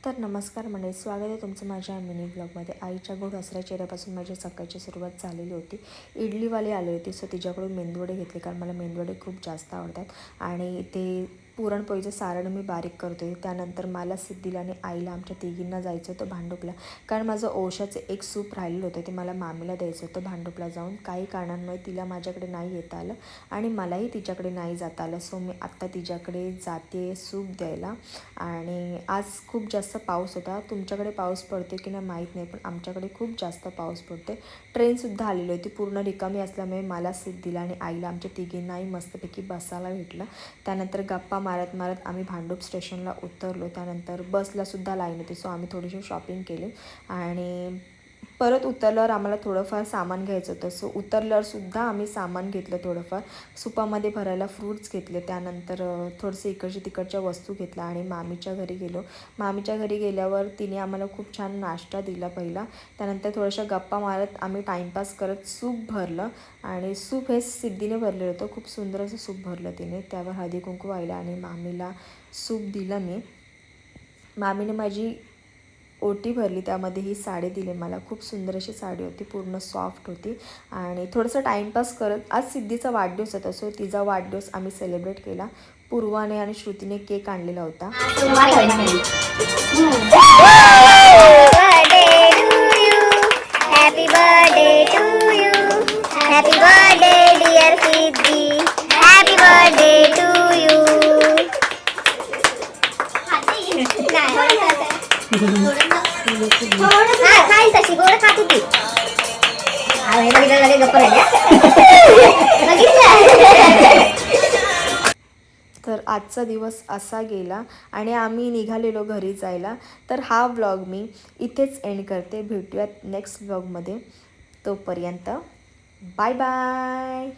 तर नमस्कार मंडळी, स्वागत आहे तुमचं माझ्या मिनी ब्लॉगमध्ये. आईच्या गोड हसऱ्या चेहऱ्यापासून माझी सकाळची सुरुवात झालेली होती. इडलीवाली आली होती, सो तिच्याकडून मेंदवडे घेतले, कारण मला मेंदवडे खूप जास्त आवडतात. आणि ते पुरणपोळीचं सारण मी बारीक करते. त्यानंतर मला, सिद्धीला आणि आईला, आमच्या तिघींना जायचं होतं भांडुपला, कारण माझं ओशाचं एक सूप राहिलेलं होतं, ते मला मामीला द्यायचं होतं भांडुपला जाऊन. काही कारणांमुळे तिला माझ्याकडे नाही येता आलं आणि मलाही तिच्याकडे नाही जाता आलं. सो मी आत्ता तिच्याकडे जाते सूप द्यायला. आणि आज खूप जास्त पाऊस होता. तुमच्याकडे पाऊस पडतो की नाही माहीत नाही, पण आमच्याकडे खूप जास्त पाऊस पडते. ट्रेनसुद्धा आलेली होती, पूर्ण रिकामी असल्यामुळे मला, सिद्धीला आणि आईला, आमच्या तिघींनाही मस्तपैकी बसायला भेटलं. त्यानंतर गप्पा मारत मारत आम्ही भांडूप स्टेशनला उतरलो. त्यानंतर बसलासुद्धा लाईन होती, सो आम्ही थोडीशी शॉपिंग केली. आणि परत उतरल्यावर आम्हाला थोडंफार सामान घ्यायचं होतं, सो उतरल्यावरसुद्धा आम्ही सामान घेतलं थोडंफार. सुपामध्ये भरायला फ्रूट्स घेतले. त्यानंतर थोडंसं इकडच्या तिकडच्या वस्तू घेतल्या आणि मामीच्या घरी गेलो. मामीच्या घरी गेल्यावर तिने आम्हाला खूप छान नाश्ता दिला पहिला. त्यानंतर थोड्याशा गप्पा मारत आम्ही टाईमपास करत सूप भरलं. आणि सूप हे सिद्धीने भरलेलं होतं, खूप सुंदर असं सूप भरलं तिने. त्यावर हळदी कुंकू वाहिलं आणि मामीला सूप दिलं मी. मामीने माझी ओटी भरली, त्यामध्ये ही साडी दिली मला. खूप सुंदर अशी साडी होती, पूर्ण सॉफ्ट होती. आणि थोडंसं टाईमपास करत, आज सिद्धीचा वाढदिवस होता, सो तिचा वाढदिवस आम्ही सेलिब्रेट केला. पूर्वाने आणि श्रुतीने केक आणलेला होता. Happy birthday to you, happy birthday dear Siddhi, happy birthday to you. खाई तशी गोड खात होती. गप्प तर आजचा दिवस असा गेला आणि आम्ही निघालेलो घरी जायला. तर हा व्लॉग मी इथेच एंड करते. भेटूयात नेक्स्ट व्लॉगमध्ये. तोपर्यंत बाय बाय.